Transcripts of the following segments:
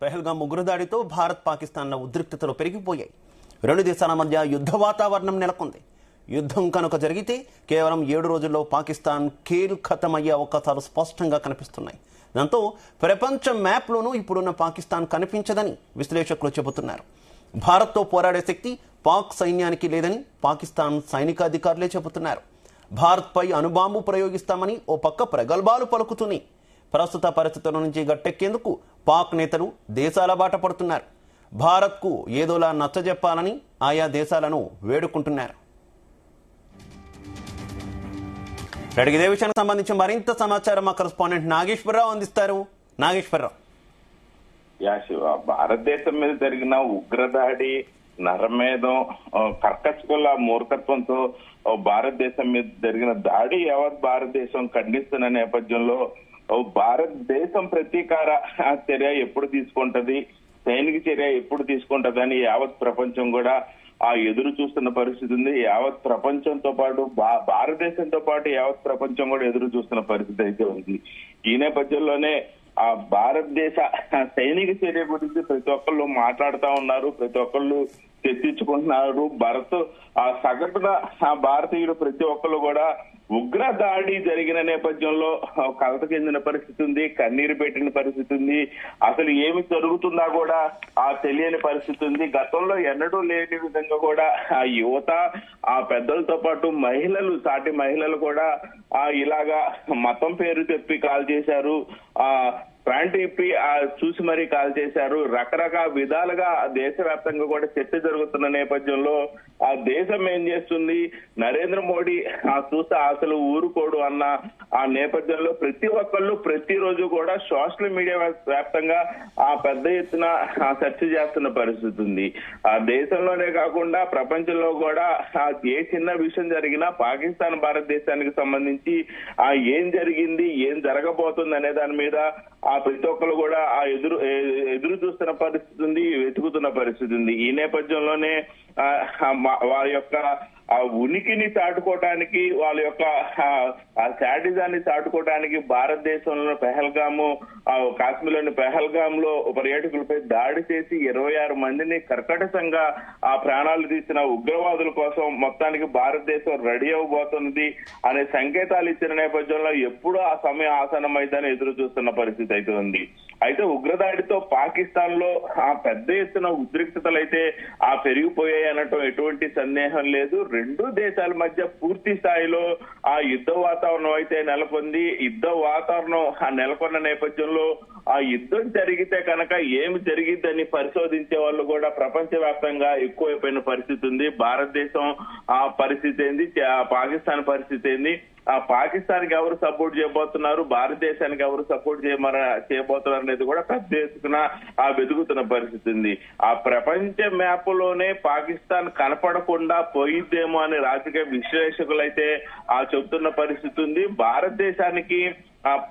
పెహల్గాం ఉగ్రదాడితో భారత్ పాకిస్తాన్ల ఉద్రిక్తతలు పెరిగిపోయాయి. రెండు దేశాల మధ్య యుద్ధ వాతావరణం నెలకొంది. యుద్ధం కనుక జరిగితే కేవలం 7 రోజుల్లో పాకిస్తాన్ ఖేల్ ఖతం అయ్యే అవకాశాలు స్పష్టంగా కనిపిస్తున్నాయి. దాంతో ప్రపంచ మ్యాప్లోనూ ఇప్పుడున్న పాకిస్తాన్ కనిపించదని విశ్లేషకులు చెబుతున్నారు. భారత్తో పోరాడే శక్తి పాక్ సైన్యానికి లేదని పాకిస్తాన్ సైనికాధికారులే చెబుతున్నారు. భారత్పై అణుబాంబు ప్రయోగిస్తామని ఓ పక్క ప్రగల్భాలు పలుకుతున్నాయి. ప్రస్తుత పరిస్థితుల నుంచి గట్టెక్కేందుకు పాక్ నేతలు దేశాల బాట పడుతున్నారు. భారత్కు ఏదోలా నచ్చజెప్పాలని ఆయా దేశాలను వేడుకుంటున్నారు. ఇదే విషయానికి సంబంధించి మరింత సమాచారం మా కరెస్పాండెంట్ నాగేశ్వరరావు అందిస్తారు. నాగేశ్వరరావు, భారతదేశం మీద జరిగిన ఉగ్రదాడి, నరమేధం, కర్కశకుల మూర్ఖత్వంతో భారతదేశం మీద జరిగిన దాడి యావత్ భారతదేశం ఖండిస్తున్న నేపథ్యంలో భారతదేశం ప్రతీకార చర్య ఎప్పుడు తీసుకుంటది, సైనిక చర్య ఎప్పుడు తీసుకుంటదని యావత్ ప్రపంచం కూడా ఎదురు చూస్తున్న పరిస్థితి ఉంది. యావత్ ప్రపంచంతో పాటు భారతదేశంతో పాటు యావత్ ప్రపంచం కూడా ఎదురు చూస్తున్న పరిస్థితి అయితే ఉంది. ఈ నేపథ్యంలోనే భారతదేశ సైనిక చర్య గురించి ప్రతి ఒక్కళ్ళు మాట్లాడుతూ ఉన్నారు, ప్రతి ఒక్కళ్ళు చర్చించుకుంటున్నారు. సగటున భారతీయుడు ప్రతి ఒక్కళ్ళు కూడా ఉగ్ర దాడి జరిగిన నేపథ్యంలో కలత చెందిన పరిస్థితి ఉంది, కన్నీరు పెట్టిన పరిస్థితి ఉంది. అసలు ఏమి జరుగుతుందా కూడా తెలియని పరిస్థితి ఉంది. గతంలో ఎన్నడూ లేని విధంగా కూడా యువత, పెద్దలతో పాటు మహిళలు, సాటి మహిళలు కూడా ఇలాగా మతం పేరు చెప్పి కాల్ చేశారు, ప్యాంట్ ఇప్పి చూసి మరీ కాల్ చేశారు. రకరకాల విధాలుగా దేశవ్యాప్తంగా కూడా చర్చ జరుగుతున్న నేపథ్యంలో దేశం ఏం చేస్తుంది, నరేంద్ర మోడీ చూస్తే అసలు ఊరుకోడు అన్న నేపథ్యంలో ప్రతి ఒక్కళ్ళు ప్రతిరోజు కూడా సోషల్ మీడియా వ్యాప్తంగా పెద్ద ఎత్తున చర్చ చేస్తున్న పరిస్థితి ఉంది. దేశంలోనే కాకుండా ప్రపంచంలో కూడా ఏ చిన్న విషయం జరిగినా పాకిస్తాన్ భారతదేశానికి సంబంధించి ఏం జరిగింది, ఏం జరగబోతుంది అనే దాని మీద ప్రతి ఒక్కరు కూడా ఎదురు చూస్తున్న పరిస్థితి ఉంది, వెతుకుతున్న పరిస్థితి ఉంది. ఈ నేపథ్యంలోనే వారి యొక్క ఉనికిని చాటుకోవడానికి, వాళ్ళ యొక్క శాడిజాన్ని చాటుకోవడానికి భారతదేశంలో పెహల్గాము, కాశ్మీర్లోని పెహల్గామ్ లో పర్యాటకులపై దాడి చేసి 26 మందిని కర్కటంగా ప్రాణాలు తీసిన ఉగ్రవాదుల కోసం మొత్తానికి భారతదేశం రెడీ అవ్వబోతున్నది అనే సంకేతాలు ఇచ్చిన నేపథ్యంలో ఎప్పుడూ ఆ సమయం ఆసన్నమైందని ఎదురు చూస్తున్న పరిస్థితి అయితే ఉంది. అయితే ఉగ్రదాడితో పాకిస్తాన్ లో పెద్ద ఎత్తున ఉద్రిక్తతలు అయితే పెరిగిపోయాయి అనటం ఎటువంటి సందేహం లేదు. రెండు దేశాల మధ్య పూర్తి స్థాయిలో యుద్ధ వాతావరణం అయితే నెలకొంది. యుద్ధ వాతావరణం నెలకొన్న నేపథ్యంలో యుద్ధం జరిగితే కనుక ఏమి జరిగిద్దని పరిశోధించే వాళ్ళు కూడా ప్రపంచవ్యాప్తంగా ఎక్కువైపోయిన పరిస్థితి ఉంది. భారతదేశం పరిస్థితి ఏంది, పాకిస్తాన్ పరిస్థితి ఏంది, పాకిస్తాన్ కి ఎవరు సపోర్ట్ చేయబోతున్నారు, భారతదేశానికి ఎవరు సపోర్ట్ చేయబోతున్నారు అనేది కూడా పెద్ద ఎత్తున వెతుకుతున్న పరిస్థితి ఉంది. ప్రపంచ మ్యాప్ లోనే పాకిస్తాన్ కనపడకుండా పోయిద్దేమో అని రాజకీయ విశ్లేషకులైతే చెబుతున్న పరిస్థితి ఉంది. భారతదేశానికి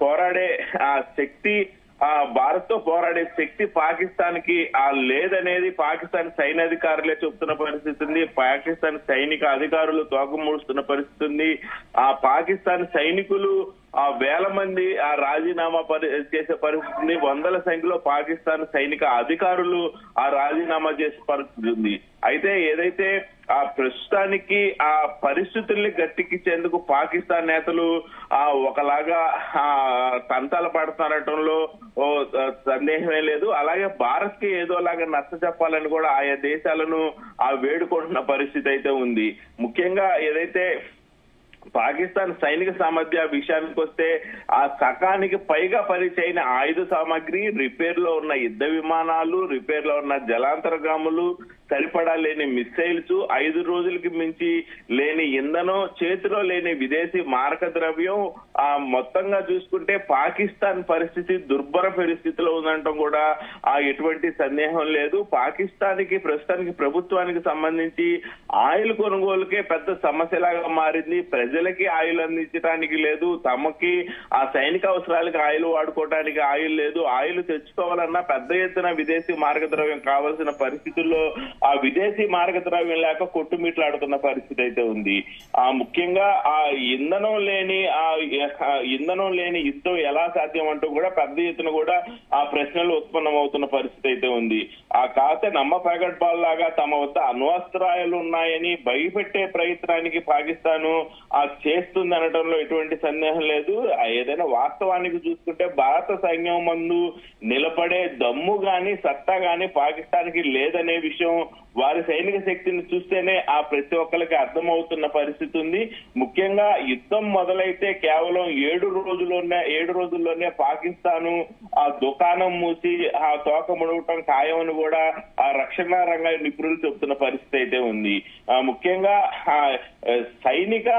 పోరాడే శక్తి, భారత్ తో పోరాడే శక్తి పాకిస్తాన్ కి లేదనేది పాకిస్తాన్ సైన్యాధికారులే చెబుతున్న పరిస్థితి ఉంది. పాకిస్తాన్ సైనిక అధికారులు తోకముడుస్తున్న పరిస్థితి ఉంది. పాకిస్తాన్ సైనికులు వేల మంది రాజీనామా చేసే పరిస్థితి, వందల సంఖ్యలో పాకిస్తాన్ సైనిక అధికారులు రాజీనామా చేసే పరిస్థితి ఉంది. అయితే ఏదైతే ప్రస్తుతానికి పరిస్థితుల్ని గట్టెక్కించేందుకు పాకిస్తాన్ నేతలు ఒకలాగా తంతాలు పడుతున్నారటంలో సందేహమే లేదు. అలాగే భారత్ కి ఏదోలాగా నచ్చ చెప్పాలని కూడా ఆయా దేశాలను వేడుకుంటున్న పరిస్థితి అయితే ఉంది. ముఖ్యంగా ఏదైతే పాకిస్తాన్ సైనిక సామర్థ్య విషయానికి వస్తే సకానికి పైగా పరిచైన ఆయుధ సామాగ్రి, రిపేర్ లో ఉన్న యుద్ధ విమానాలు, రిపేర్ లో ఉన్న జలాంతర్గాములు, సరిపడా లేని మిసైల్స్, 5 రోజులకి మించి లేని ఇంధనం, చేతిలో లేని విదేశీ మారక ద్రవ్యం, మొత్తంగా చూసుకుంటే పాకిస్తాన్ పరిస్థితి దుర్భర పరిస్థితిలో ఉందంటాం కూడా ఎటువంటి సందేహం లేదు. పాకిస్తాన్ కి ప్రస్తుతానికి ప్రభుత్వానికి సంబంధించి ఆయిల్ కొనుగోలుకే పెద్ద సమస్యలాగా మారింది. ప్రజలకి ఆయిల్ అందించడానికి లేదు, తమకి సైనిక అవసరాలకి ఆయిల్ వాడుకోవడానికి ఆయిల్ లేదు. ఆయిల్ తెచ్చుకోవాలన్నా పెద్ద ఎత్తున విదేశీ మార్గ ద్రవ్యం కావాల్సిన పరిస్థితుల్లో ఆ విదేశీ మార్గద్రవ్యం లేక కొట్టుమిట్లాడుతున్న పరిస్థితి అయితే ఉంది. ముఖ్యంగా ఆ ఇంధనం లేని యుద్ధం ఎలా సాధ్యం అంటూ కూడా పెద్ద ఎత్తున కూడా ఆ ప్రశ్నలు ఉత్పన్నమవుతున్న పరిస్థితి అయితే ఉంది. కాకపోతే నమ్మ ప్రగడ్బాల్లాగా తమ వద్ద అణ్వస్త్రాలు ఉన్నాయని భయపెట్టే ప్రయత్నానికి పాకిస్తాన్ చేస్తుంది అనడంలో ఎటువంటి సందేహం లేదు. ఏదైనా వాస్తవానికి చూసుకుంటే భారత సైన్యం ముందు నిలబడే దమ్ము గాని సత్తా గాని పాకిస్తాన్ కి లేదనే విషయం వారి సైనిక శక్తిని చూస్తేనే ప్రతి ఒక్కరికి అర్థమవుతున్న పరిస్థితి ఉంది. ముఖ్యంగా యుద్ధం మొదలైతే కేవలం 7 రోజుల్లోనే పాకిస్తాన్ దుకాణం మూసి తోక ముడవటం ఖాయమని కూడా రక్షణ రంగ నిపుణులు చెబుతున్న పరిస్థితి అయితే ఉంది. ముఖ్యంగా సైనిక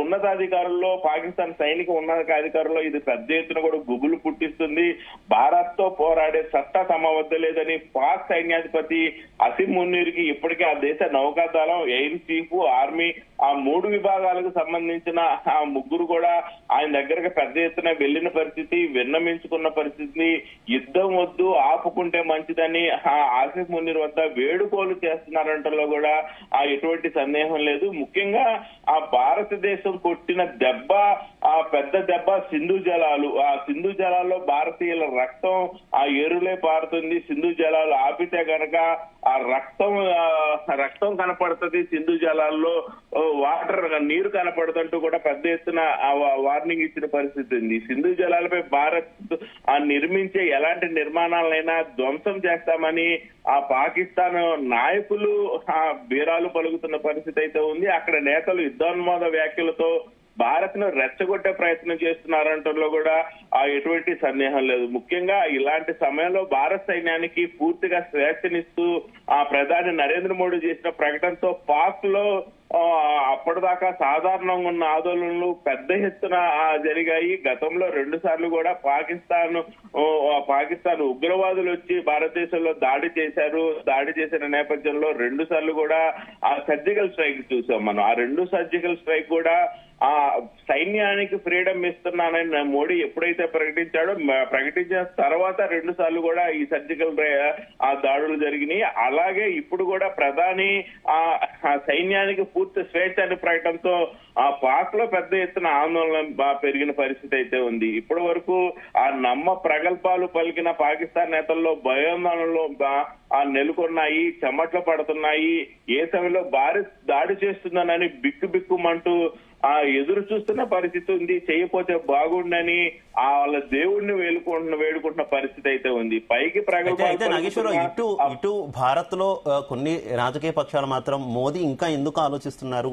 ఉన్నతాధికారుల్లో పాకిస్తాన్ సైనిక ఉన్నతాధికారుల్లో ఇది పెద్ద ఎత్తున కూడా గుబులు పుట్టిస్తుంది. భారత్ తో పోరాడే సత్తా తమ వద్ద లేదని పాక్ సైన్యాధిపతి అసిం మునీర్కి ఇప్పటికే ఆ దేశ నౌకాదళం, ఎయిర్ చీఫ్, ఆర్మీ 3 విభాగాలకు సంబంధించిన ముగ్గురు కూడా ఆయన దగ్గరకు పెద్ద ఎత్తున వెళ్లిన పరిస్థితి, విన్నమించుకున్న పరిస్థితి, యుద్ధం వద్దు ఆపుకుంటే మంచిదని ఆసిఫ్ మునీర్ వద్ద వేడుకోలు చేస్తున్నారంటలో కూడా ఎటువంటి సందేహం లేదు. ముఖ్యంగా భారతదేశం కొట్టిన దెబ్బ పెద్ద దెబ్బ సింధు జలాలు. సింధు జలాల్లో భారతీయుల రక్తం ఏరులే పారుతుంది. సింధు జలాలు ఆపితే గనక రక్తం కనపడుతుంది. సింధు జలాల్లో నీరు కనపడుతుంటూ కూడా పెద్ద ఎత్తున వార్నింగ్ ఇచ్చిన పరిస్థితి ఉంది. సింధు జలాలపై భారత్ నిర్మించే ఎలాంటి నిర్మాణాలైనా ధ్వంసం చేస్తామని పాకిస్తాన్ నాయకులు బీరాలు పలుకుతున్న పరిస్థితి అయితే ఉంది. అక్కడ నేతలు యుద్ధోన్మాద వ్యాఖ్యలతో భారత్ ను రెచ్చగొట్టే ప్రయత్నం చేస్తున్నారంటలో కూడా ఎటువంటి సందేహం లేదు. ముఖ్యంగా ఇలాంటి సమయంలో భారత సైన్యానికి పూర్తిగా స్వేచ్ఛనిస్తూ ప్రధాని నరేంద్ర మోడీ చేసిన ప్రకటనతో పాక్ లో అప్పటిదాకా సాధారణంగా ఉన్న ఆందోళనలు పెద్ద ఎత్తున జరిగాయి. గతంలో 2 సార్లు కూడా పాకిస్తాన్ ఉగ్రవాదులు వచ్చి భారతదేశంలో దాడి చేసిన నేపథ్యంలో 2 సార్లు కూడా సర్జికల్ స్ట్రైక్ చూసాం మనం. 2 సర్జికల్ స్ట్రైక్ కూడా సైన్యానికి ఫ్రీడమ్ ఇస్తున్నానని మోడీ ఎప్పుడైతే ప్రకటించిన తర్వాత 2 సార్లు కూడా ఈ సర్జికల్ దాడులు జరిగినాయి. అలాగే ఇప్పుడు కూడా ప్రధాని సైన్యానికి పూర్తి స్వేచ్ఛ అనే ప్రకటనతో పాక్ లో పెద్ద ఎత్తున ఆందోళన పెరిగిన పరిస్థితి అయితే ఉంది. ఇప్పటి వరకు నమ్మ ప్రగల్భాలు పలికిన పాకిస్తాన్ నేతల్లో భయాందోళనలు నెలకొన్నాయి, చెమట్లు పడుతున్నాయి. ఏ సమయంలో భారత్ దాడి చేస్తుందనని బిక్కుమంటూ ఎదురు చూస్తున్న పరిస్థితి ఉంది. చేయకపోతే బాగుండని వాళ్ళ దేవుడిని వేడుకుంటున్న పరిస్థితి అయితే ఉంది. పైకి ఇటు భారత్ లో కొన్ని రాజకీయ పక్షాలు మాత్రం మోదీ ఇంకా ఎందుకు ఆలోచిస్తున్నారు,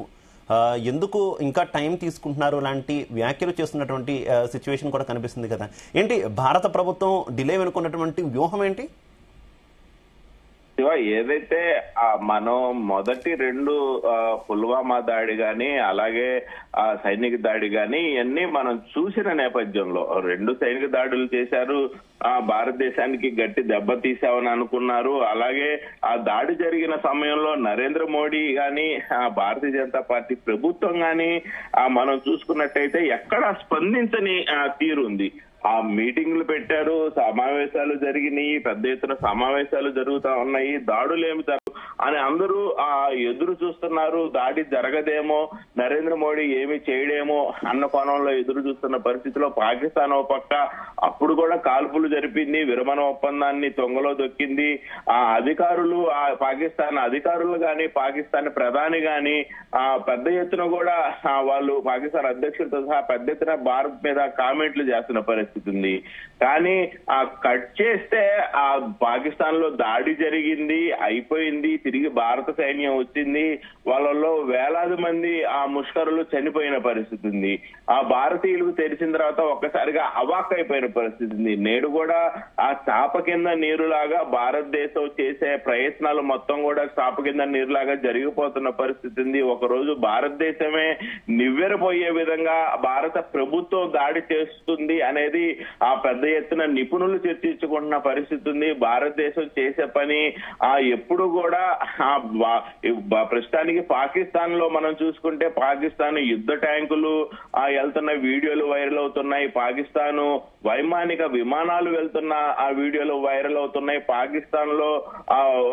ఎందుకు ఇంకా టైం తీసుకుంటున్నారు లాంటి వ్యాఖ్యలు చేస్తున్నటువంటి సిచ్యువేషన్ కూడా కనిపిస్తుంది కదా. ఏంటి భారత ప్రభుత్వం డిలే వెనుకున్నటువంటి వ్యూహం ఏంటి? ఏదైతే మనం మొదటి 2 పుల్వామా దాడి గాని అలాగే సైనిక దాడి గాని ఇవన్నీ మనం చూసిన నేపథ్యంలో 2 సైనిక దాడులు చేశారు. భారతదేశానికి గట్టి దెబ్బ తీసామని అనుకున్నారు. అలాగే ఆ దాడి జరిగిన సమయంలో నరేంద్ర మోడీ గాని భారతీయ జనతా పార్టీ ప్రభుత్వం గాని మనం చూసుకున్నట్టయితే ఎక్కడా స్పందించని తీరు ఉంది. మీటింగ్లు పెట్టారు, సమావేశాలు జరిగినాయి, పెద్ద ఎత్తున సమావేశాలు జరుగుతా ఉన్నాయి. దాడులేమి అని అందరూ ఎదురు చూస్తున్నారు. దాడి జరగదేమో, నరేంద్ర మోడీ ఏమి చేయడేమో అన్న కోణంలో ఎదురు చూస్తున్న పరిస్థితిలో పాకిస్తాన్ ఓ పక్క అప్పుడు కూడా కాల్పులు జరిపింది, విరమణ ఒప్పందాన్ని తొంగలో దొక్కింది. అధికారులు పాకిస్తాన్ అధికారులు గాని పాకిస్తాన్ ప్రధాని గాని పెద్ద ఎత్తున కూడా వాళ్ళు పాకిస్తాన్ అధ్యక్షులతో సహా పెద్ద ఎత్తున భారత్ మీద కామెంట్లు చేస్తున్న పరిస్థితి ఉంది. కానీ కట్ చేస్తే పాకిస్తాన్ లో దాడి జరిగింది, అయిపోయింది, తిరిగి భారత సైన్యం వచ్చింది. వాళ్ళలో వేలాది మంది ముష్కరులు చనిపోయిన పరిస్థితి ఉంది. భారతీయులకు తెలిసిన తర్వాత ఒక్కసారిగా అవాక్ అయిపోయిన పరిస్థితి ఉంది. నేడు కూడా చాప కింద నీరులాగా భారతదేశం చేసే ప్రయత్నాలు మొత్తం కూడా చాప కింద నీరులాగా జరిగిపోతున్న పరిస్థితి ఉంది. ఒకరోజు భారతదేశమే నివ్వెరపోయే విధంగా భారత ప్రభుత్వం దాడి చేస్తుంది అనేది పెద్ద ఎత్తున నిపుణులు చర్చించుకుంటున్న పరిస్థితి ఉంది. భారతదేశం చేసే పని ఎప్పుడు కూడా ప్రస్తుతానికి పాకిస్తాన్ లో మనం చూసుకుంటే పాకిస్తాన్ యుద్ధ ట్యాంకులు వెళ్తున్న వీడియోలు వైరల్ అవుతున్నాయి. పాకిస్తాన్ వైమానిక విమానాలు వెళ్తున్న ఆ వీడియోలు వైరల్ అవుతున్నాయి. పాకిస్తాన్ లో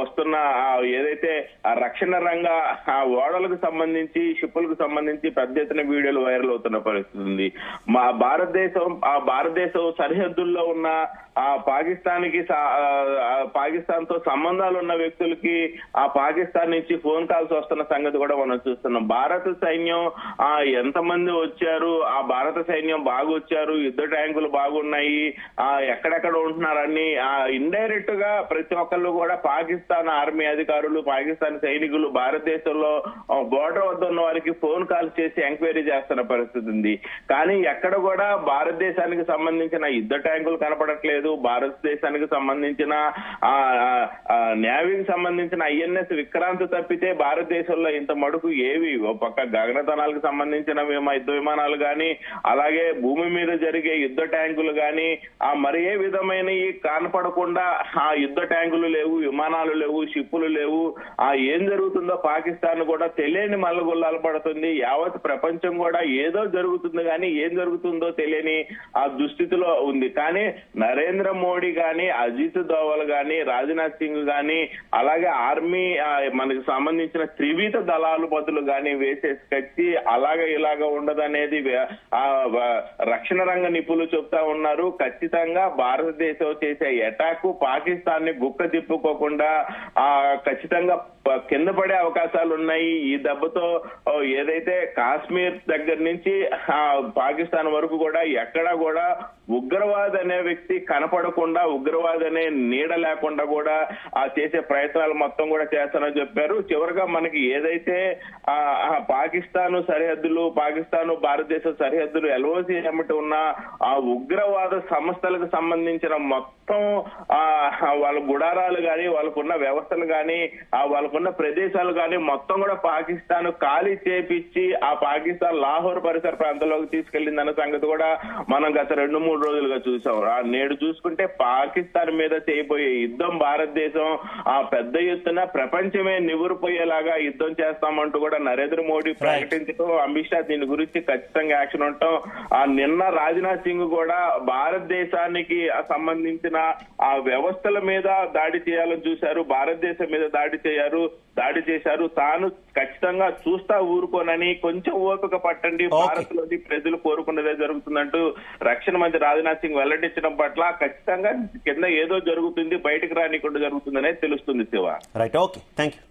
వస్తున్న ఏదైతే రక్షణ రంగ ఓడలకు సంబంధించి షిప్పులకు సంబంధించి పెద్ద ఎత్తున వీడియోలు వైరల్ అవుతున్న పరిస్థితి ఉంది. మా భారతదేశం సరిహద్దుల్లో ఉన్న పాకిస్తాన్ తో సంబంధాలు ఉన్న వ్యక్తులకి పాకిస్తాన్ నుంచి ఫోన్ కాల్స్ వస్తున్న సంగతి కూడా మనం చూస్తున్నాం. భారత సైన్యం ఎంతమంది వచ్చారు, భారత సైన్యం బాగా వచ్చారు, యుద్ధ ట్యాంకులు బాగున్నాయి, ఎక్కడెక్కడ ఉంటున్నారని ఇండైరెక్ట్ గా ప్రతి ఒక్కళ్ళు కూడా పాకిస్తాన్ ఆర్మీ అధికారులు, పాకిస్తాన్ సైనికులు భారతదేశంలో బోర్డర్ వద్ద ఉన్న వారికి ఫోన్ కాల్స్ చేసి ఎంక్వైరీ చేస్తున్న పరిస్థితి ఉంది. కానీ ఎక్కడ కూడా భారతదేశానికి సంబంధించిన యుద్ధ ట్యాంకులు కనపడట్లేదు. భారతదేశానికి సంబంధించిన నేవీకి సంబంధించిన INS విక్రాంత్ తప్పితే భారతదేశంలో ఇంత మడుకు ఏవి పక్క గగనతనాలకు సంబంధించిన యుద్ధ విమానాలు గాని, అలాగే భూమి మీద జరిగే యుద్ధ ట్యాంకులు గాని మరి ఏ విధమైన కనపడకుండా యుద్ధ ట్యాంకులు లేవు, విమానాలు లేవు, షిప్పులు లేవు. ఏం జరుగుతుందో పాకిస్తాన్ కూడా తెలియని మల్లగుల్లాలు పడుతుంది. యావత్ ప్రపంచం కూడా ఏదో జరుగుతుంది కానీ ఏం జరుగుతుందో తెలియని దుస్థితిలో ఉంది. కానీ నరేంద్ర మోడీ గాని, అజిత్ దోవల్ గాని, రాజ్నాథ్ సింగ్ గాని, అలాగే ఆర్మీ మనకు సంబంధించిన త్రివిధ దళాలు బదులు గాని వేసే స్కెచ్ అలాగే ఇలాగా ఉండదనేది రక్షణ రంగ నిపుణులు చెప్తా ఉన్నారు. ఖచ్చితంగా భారతదేశం చేసే అటాక్ పాకిస్తాన్ ని గుక్క తిప్పుకోకుండా ఖచ్చితంగా కింద పడే అవకాశాలు ఉన్నాయి. ఈ దెబ్బతో ఏదైతే కాశ్మీర్ దగ్గర నుంచి పాకిస్తాన్ వరకు కూడా ఎక్కడా కూడా ఉగ్రవాది అనే వ్యక్తి కనపడకుండా, ఉగ్రవాది అనే నీడ లేకుండా కూడా చేసే ప్రయత్నాలు మొత్తం కూడా చేస్తానని చెప్పారు. చివరిగా మనకి ఏదైతే పాకిస్తాన్ సరిహద్దులు, పాకిస్తాన్ భారతదేశ సరిహద్దులు LOC ఏమిటి ఉన్న ఉగ్రవాద సంస్థలకు సంబంధించిన మొత్తం వాళ్ళ గుడారాలు గాని, వాళ్ళకున్న వ్యవస్థలు గాని, వాళ్ళకున్న ప్రదేశాలు గాని మొత్తం కూడా పాకిస్తాన్ ఖాళీ చేపించి పాకిస్తాన్ లాహోర్ పరిసర ప్రాంతంలోకి తీసుకెళ్లిందన్న సంగతి కూడా మనం గత 2-3 రోజులుగా చూసాం. నేడు చూసుకుంటే పాకిస్తాన్ మీద చేయబోయే యుద్ధం భారతదేశం పెద్ద ఎత్తున ప్రపంచమే నివురుపోయేలాగా యుద్ధం చేస్తామంటూ కూడా నరేంద్ర మోడీ ప్రకటించడం, అమిత్ షా దీని గురించి ఖచ్చితంగా యాక్షన్ ఉంటాం. నిన్న రాజ్నాథ్ సింగ్ కూడా భారతదేశానికి సంబంధించిన వ్యవస్థల మీద దాడి చేయాలని చూశారు, భారతదేశం మీద దాడి చేశారు. తాను ఖచ్చితంగా చూస్తా ఊరుకోనని, కొంచెం ఓపిక పట్టండి, భారత్ లోని ప్రజలు కోరుకున్నదే జరుగుతుందంటూ రక్షణ మంత్రి రాజ్నాథ్ సింగ్ వెల్లడించడం పట్ల ఖచ్చితంగా కింద ఏదో జరుగుతుంది, బయటకు రానికుండా జరుగుతుందనే తెలుస్తుంది Shiva. Right, okay, thank you.